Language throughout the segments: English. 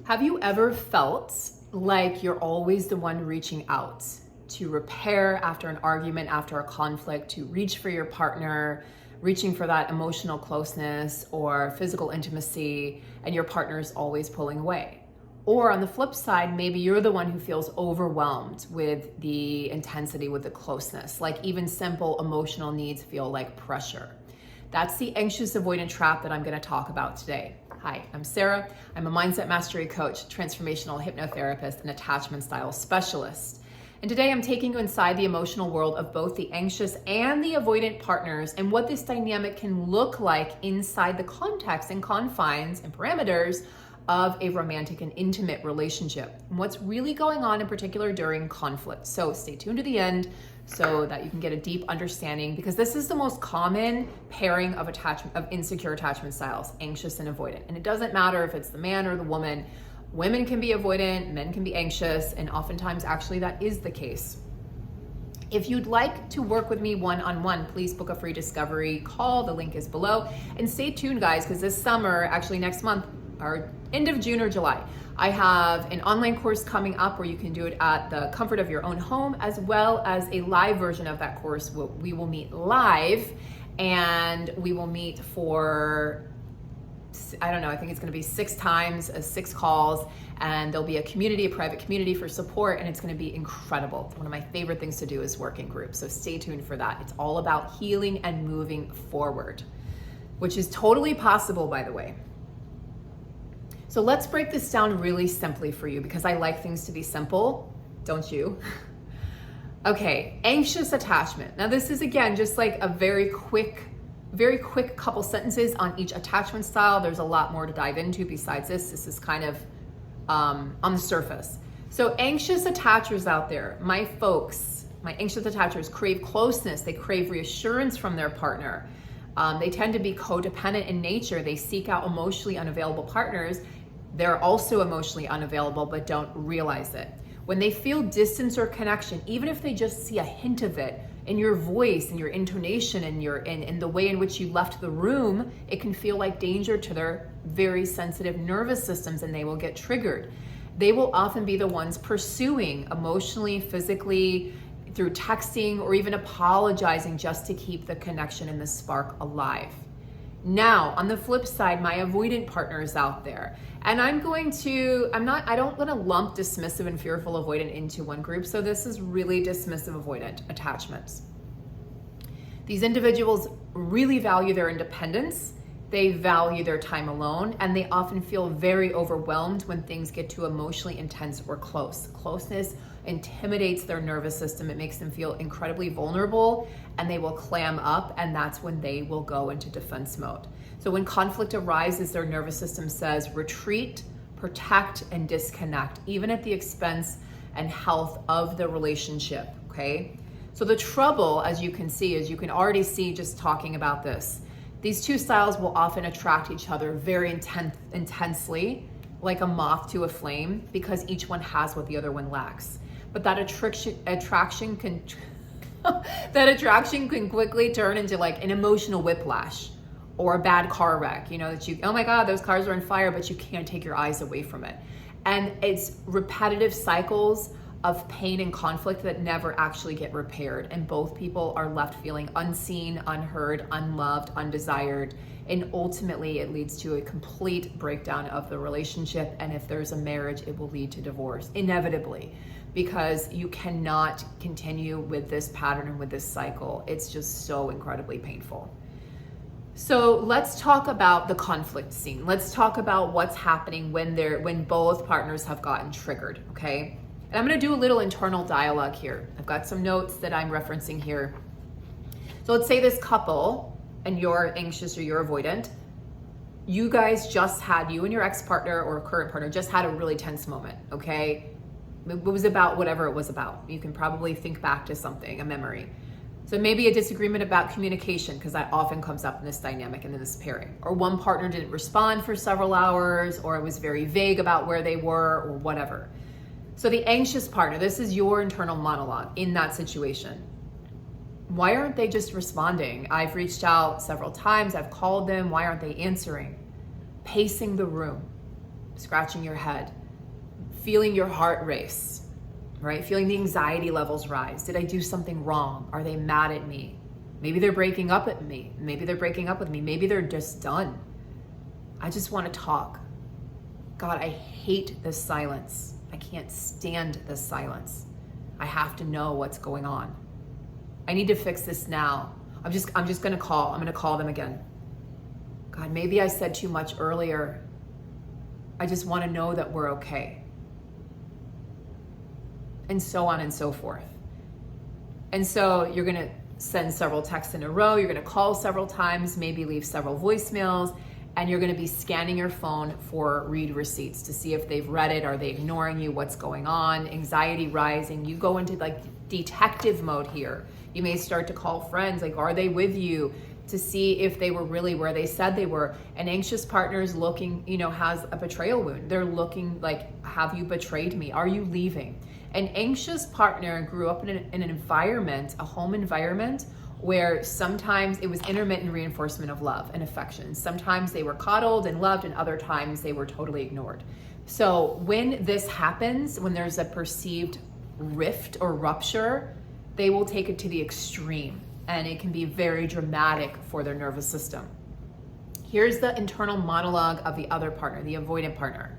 Have you ever felt like you're always the one reaching out to repair after an argument, after a conflict, to reach for your partner, reaching for that emotional closeness or physical intimacy, and your partner is always pulling away? Or on the flip side, maybe you're the one who feels overwhelmed with the intensity, with the closeness, like even simple emotional needs feel like pressure. That's the anxious avoidant trap that I'm going to talk about today. Hi, I'm Sarah. I'm a mindset mastery coach, transformational hypnotherapist, and attachment style specialist. And today I'm taking you inside the emotional world of both the anxious and the avoidant partners and what this dynamic can look like inside the context and confines and parameters of a romantic and intimate relationship, and what's really going on in particular during conflict. So stay tuned to the end so that you can get a deep understanding, because this is the most common pairing of insecure attachment styles, anxious and avoidant. And it doesn't matter if it's the man or the woman. Women can be avoidant, men can be anxious, and oftentimes actually that is the case. If you'd like to work with me one-on-one, please book a free discovery call. The link is below. And stay tuned, guys, because this summer, actually next month, or end of June or July, I have an online course coming up where you can do it at the comfort of your own home, as well as a live version of that course. We will meet live, and we will meet for, I don't know, I think it's going to be 6 times, 6 calls, and there'll be a community, a private community for support, and it's going to be incredible. One of my favorite things to do is work in groups, so stay tuned for that. It's all about healing and moving forward, which is totally possible, by the way. So let's break this down really simply for you, because I like things to be simple, don't you? Okay, anxious attachment. Now this is, again, just like a very quick couple sentences on each attachment style. There's a lot more to dive into besides this. This is kind of on the surface. So anxious attachers out there, my folks, my anxious attachers crave closeness. They crave reassurance from their partner. They tend to be codependent in nature. They seek out emotionally unavailable partners. They're also emotionally unavailable, but don't realize it. When they feel distance or connection, even if they just see a hint of it in your voice, in your intonation, in the way in which you left the room, it can feel like danger to their very sensitive nervous systems, and they will get triggered. They will often be the ones pursuing emotionally, physically, through texting, or even apologizing just to keep the connection and the spark alive. Now, on the flip side, my avoidant partners out there, and I don't want to lump dismissive and fearful avoidant into one group, so this is really dismissive avoidant attachments. These individuals really value their independence, they value their time alone, and they often feel very overwhelmed when things get too emotionally intense or close. Closeness intimidates their nervous system. It makes them feel incredibly vulnerable, and they will clam up, and that's when they will go into defense mode. So when conflict arises, their nervous system says retreat, protect, and disconnect, even at the expense and health of the relationship, okay? So the trouble, as you can see, as you can already see just talking about this, these two styles will often attract each other very intensely, like a moth to a flame, because each one has what the other one lacks. But that attraction can quickly turn into like an emotional whiplash or a bad car wreck, that you, oh my God, those cars are on fire, but you can't take your eyes away from it. And it's repetitive cycles of pain and conflict that never actually get repaired. And both people are left feeling unseen, unheard, unloved, undesired. And ultimately it leads to a complete breakdown of the relationship. And if there's a marriage, it will lead to divorce, inevitably, because you cannot continue with this pattern and with this cycle. It's just so incredibly painful. So let's talk about the conflict scene. Let's talk about what's happening when both partners have gotten triggered, okay? And I'm gonna do a little internal dialogue here. I've got some notes that I'm referencing here. So let's say this couple, and you're anxious or you're avoidant, you and your ex-partner or current partner just had a really tense moment, okay? It was about whatever it was about. You can probably think back to something, a memory. So maybe a disagreement about communication, because that often comes up in this dynamic and in this pairing. Or one partner didn't respond for several hours, or it was very vague about where they were, or whatever. So the anxious partner, this is your internal monologue in that situation. Why aren't they just responding? I've reached out several times, I've called them, why aren't they answering? Pacing the room. scratching your head, feeling your heart race, right? Feeling the anxiety levels rise. Did I do something wrong? Are they mad at me? Maybe they're breaking up with me. Maybe they're breaking up with me. Maybe they're just done. I just want to talk. God, I hate this silence. I can't stand this silence. I have to know what's going on. I need to fix this now. I'm just going to call. I'm going to call them again. God, maybe I said too much earlier. I just want to know that we're okay. And so on and so forth. And so you're going to send several texts in a row. You're going to call several times, maybe leave several voicemails, and you're going to be scanning your phone for read receipts to see if they've read it. Are they ignoring you? What's going on? Anxiety rising. You go into like detective mode here. You may start to call friends, like, are they with you? To see if they were really where they said they were. An anxious partner is looking, has a betrayal wound. They're looking like, have you betrayed me? Are you leaving? An anxious partner grew up in an environment, a home environment, where sometimes it was intermittent reinforcement of love and affection. Sometimes they were coddled and loved, and other times they were totally ignored. So when this happens, when there's a perceived rift or rupture, they will take it to the extreme, and it can be very dramatic for their nervous system. Here's the internal monologue of the other partner, the avoidant partner.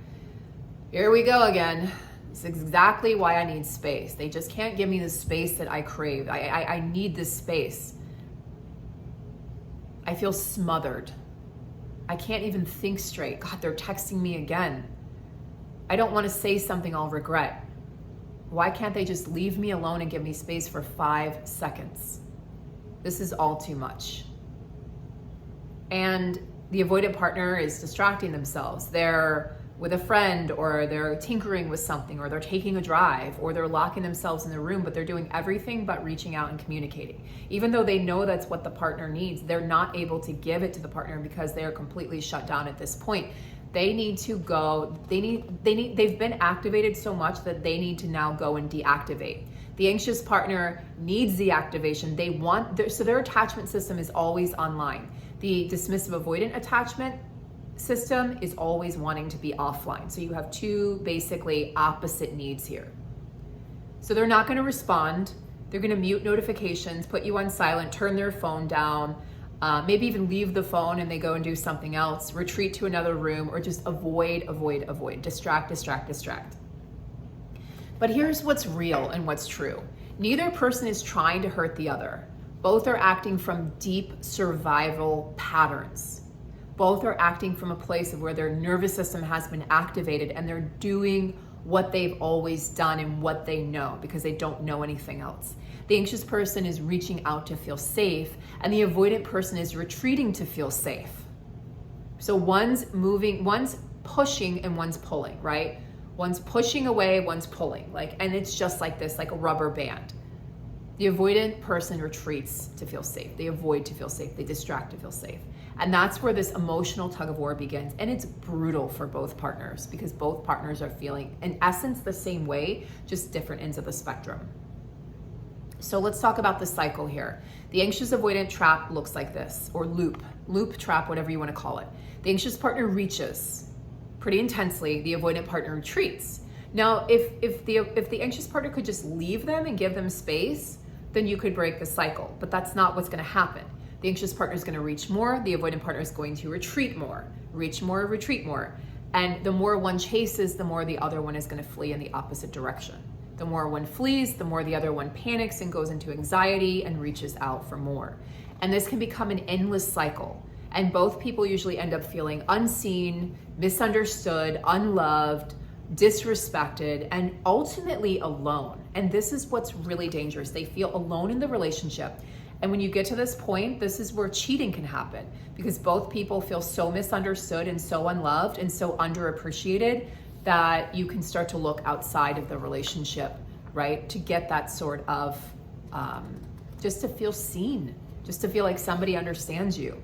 Here we go again. It's exactly why I need space. They just can't give me the space that I crave. I need this space. I feel smothered. I can't even think straight. God, they're texting me again. I don't want to say something I'll regret. Why can't they just leave me alone and give me space for 5 seconds? This is all too much. And the avoidant partner is distracting themselves. They're with a friend, or they're tinkering with something, or they're taking a drive, or they're locking themselves in the room, but they're doing everything but reaching out and communicating. Even though they know that's what the partner needs, they're not able to give it to the partner because they are completely shut down at this point. They need to go, they've been activated so much that they need to now go and deactivate. The anxious partner needs the activation. So their attachment system is always online. The dismissive avoidant attachment system is always wanting to be offline. So you have two basically opposite needs here. So they're not going to respond. They're going to mute notifications, put you on silent, turn their phone down, maybe even leave the phone and they go and do something else, retreat to another room, or just avoid, distract. But here's what's real and what's true. Neither person is trying to hurt the other. Both are acting from deep survival patterns. Both are acting from a place of where their nervous system has been activated, and they're doing what they've always done and what they know because they don't know anything else. The anxious person is reaching out to feel safe, and the avoidant person is retreating to feel safe. So one's moving, one's pushing and one's pulling, right? One's pushing away, one's pulling, and it's just like this, like a rubber band. The avoidant person retreats to feel safe. They avoid to feel safe. They distract to feel safe. And that's where this emotional tug of war begins. And it's brutal for both partners because both partners are feeling, in essence, the same way, just different ends of the spectrum. So let's talk about the cycle here. The anxious avoidant trap looks like this, or loop trap, whatever you want to call it. The anxious partner reaches pretty intensely. The avoidant partner retreats. Now, if the anxious partner could just leave them and give them space, then you could break the cycle. But that's not what's going to happen. The anxious partner is going to reach more. The avoidant partner is going to retreat more. Reach more, retreat more. And the more one chases, the more the other one is going to flee in the opposite direction. The more one flees, the more the other one panics and goes into anxiety and reaches out for more. And this can become an endless cycle. And both people usually end up feeling unseen, misunderstood, unloved, disrespected, and ultimately alone. And this is what's really dangerous. They feel alone in the relationship. And when you get to this point, this is where cheating can happen because both people feel so misunderstood and so unloved and so underappreciated that you can start to look outside of the relationship, right? To get that sort of, just to feel seen, just to feel like somebody understands you.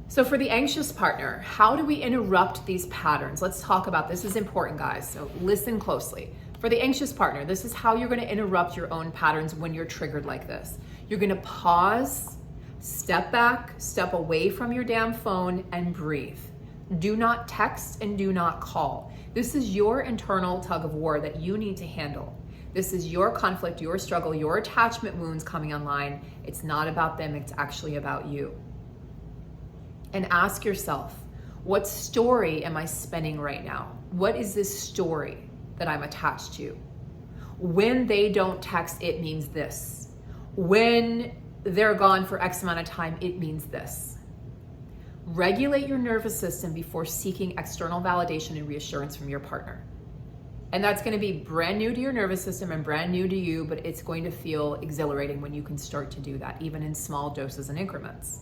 So for the anxious partner, how do we interrupt these patterns? Let's talk about this. This is important, guys. So listen closely. For the anxious partner, this is how you're going to interrupt your own patterns when you're triggered like this. You're going to pause, step back, step away from your damn phone and breathe. Do not text and do not call. This is your internal tug of war that you need to handle. This is your conflict, your struggle, your attachment wounds coming online. It's not about them, it's actually about you. And ask yourself, what story am I spinning right now? What is this story that I'm attached to? When they don't text, it means this. When they're gone for X amount of time, it means this. Regulate your nervous system before seeking external validation and reassurance from your partner. And that's going to be brand new to your nervous system and brand new to you, but it's going to feel exhilarating when you can start to do that, even in small doses and increments.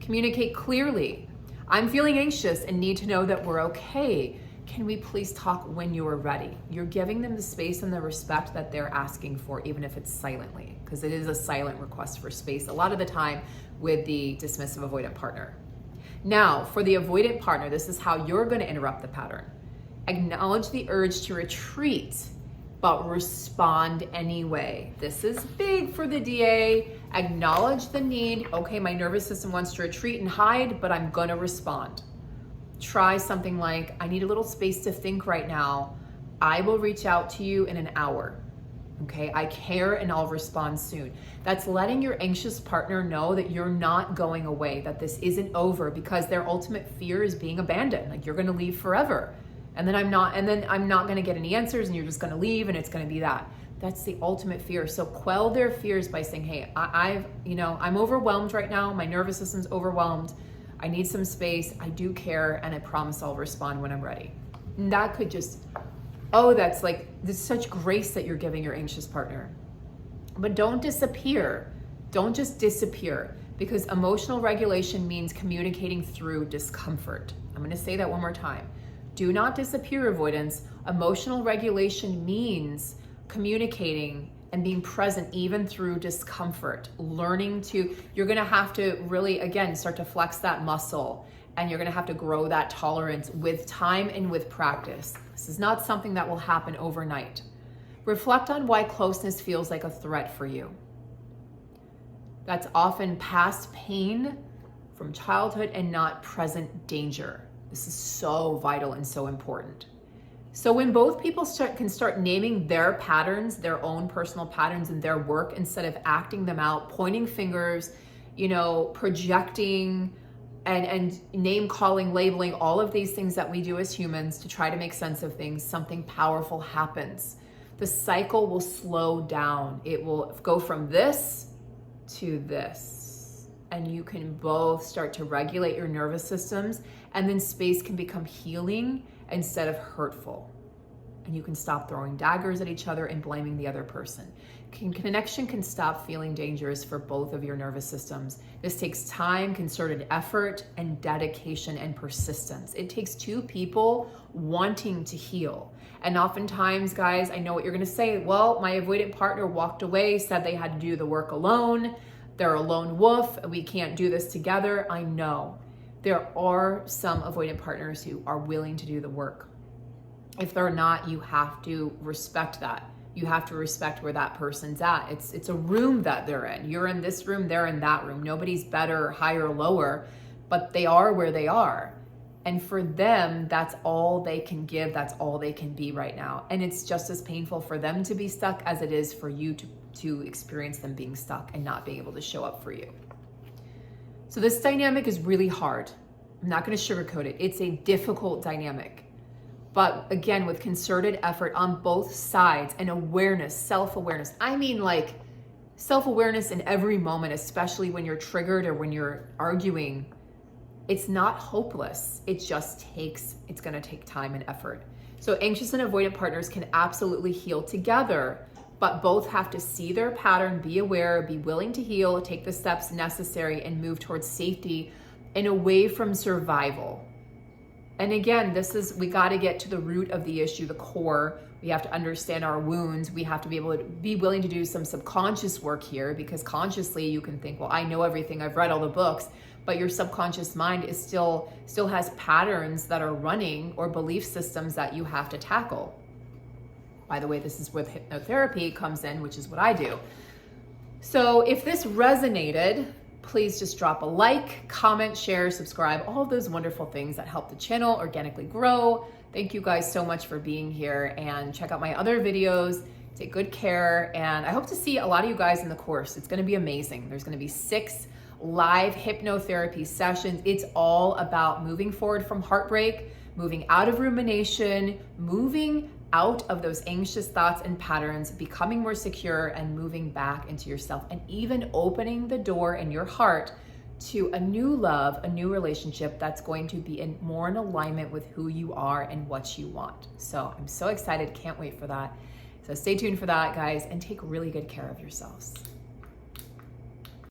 Communicate clearly. I'm feeling anxious and need to know that we're okay. Can we please talk when you are ready? You're giving them the space and the respect that they're asking for, even if it's silently, because it is a silent request for space a lot of the time with the dismissive avoidant partner. Now, for the avoidant partner, this is how you're going to interrupt the pattern. Acknowledge the urge to retreat, but respond anyway. This is big for the DA. Acknowledge the need. Okay, my nervous system wants to retreat and hide, but I'm going to respond. Try something like, I need a little space to think right now. I will reach out to you in an hour. Okay, I care and I'll respond soon. That's letting your anxious partner know that you're not going away, that this isn't over, because their ultimate fear is being abandoned. Like, you're going to leave forever. And then I'm not going to get any answers and you're just going to leave and it's going to be that. That's the ultimate fear. So quell their fears by saying, hey, I'm overwhelmed right now. My nervous system's overwhelmed. I need some space. I do care. And I promise I'll respond when I'm ready. And that could just, there's such grace that you're giving your anxious partner. But don't disappear. Don't just disappear, because emotional regulation means communicating through discomfort. I'm going to say that one more time. Do not disappear, avoidance. Emotional regulation means communicating and being present even through discomfort. You're gonna have to really, again, start to flex that muscle, and you're gonna have to grow that tolerance with time and with practice. This is not something that will happen overnight. Reflect on why closeness feels like a threat for you. That's often past pain from childhood and not present danger. This is so vital and so important. So when both people can start naming their patterns, their own personal patterns in their work, instead of acting them out, pointing fingers, projecting and name calling, labeling, all of these things that we do as humans to try to make sense of things, something powerful happens. The cycle will slow down. It will go from this to this. And you can both start to regulate your nervous systems, and then space can become healing instead of hurtful. And you can stop throwing daggers at each other and blaming the other person. Connection can stop feeling dangerous for both of your nervous systems. This takes time, concerted effort, and dedication and persistence. It takes two people wanting to heal. And oftentimes, guys, I know what you're gonna say. Well, my avoidant partner walked away, said they had to do the work alone. They're a lone wolf. We can't do this together. I know. There are some avoidant partners who are willing to do the work. If they're not, you have to respect that. You have to respect where that person's at. It's a room that they're in. You're in this room, they're in that room. Nobody's better, higher, lower, but they are where they are. And for them, that's all they can give. That's all they can be right now. And it's just as painful for them to be stuck as it is for you to experience them being stuck and not being able to show up for you. So this dynamic is really hard. I'm not going to sugarcoat it. It's a difficult dynamic. But again, with concerted effort on both sides and awareness, self-awareness. I mean, like, self-awareness in every moment, especially when you're triggered or when you're arguing. It's not hopeless. It's going to take time and effort. So anxious and avoidant partners can absolutely heal together, but both have to see their pattern, be aware, be willing to heal, take the steps necessary, and move towards safety and away from survival. And again, we got to get to the root of the issue, the core. We have to understand our wounds. We have to be able to be willing to do some subconscious work here, because consciously you can think, well, I know everything. I've read all the books, but your subconscious mind is still has patterns that are running, or belief systems that you have to tackle. By the way, this is where hypnotherapy comes in, which is what I do. So if this resonated, please just drop a like, comment, share, subscribe, all of those wonderful things that help the channel organically grow. Thank you guys so much for being here, and check out my other videos. Take good care, and I hope to see a lot of you guys in the course. It's gonna be amazing. There's gonna be 6 live hypnotherapy sessions. It's all about moving forward from heartbreak, moving out of rumination, moving out of those anxious thoughts and patterns, becoming more secure and moving back into yourself, and even opening the door in your heart to a new love, a new relationship that's going to be more in alignment with who you are and what you want. So I'm so excited, can't wait for that. So stay tuned for that, guys, and take really good care of yourselves.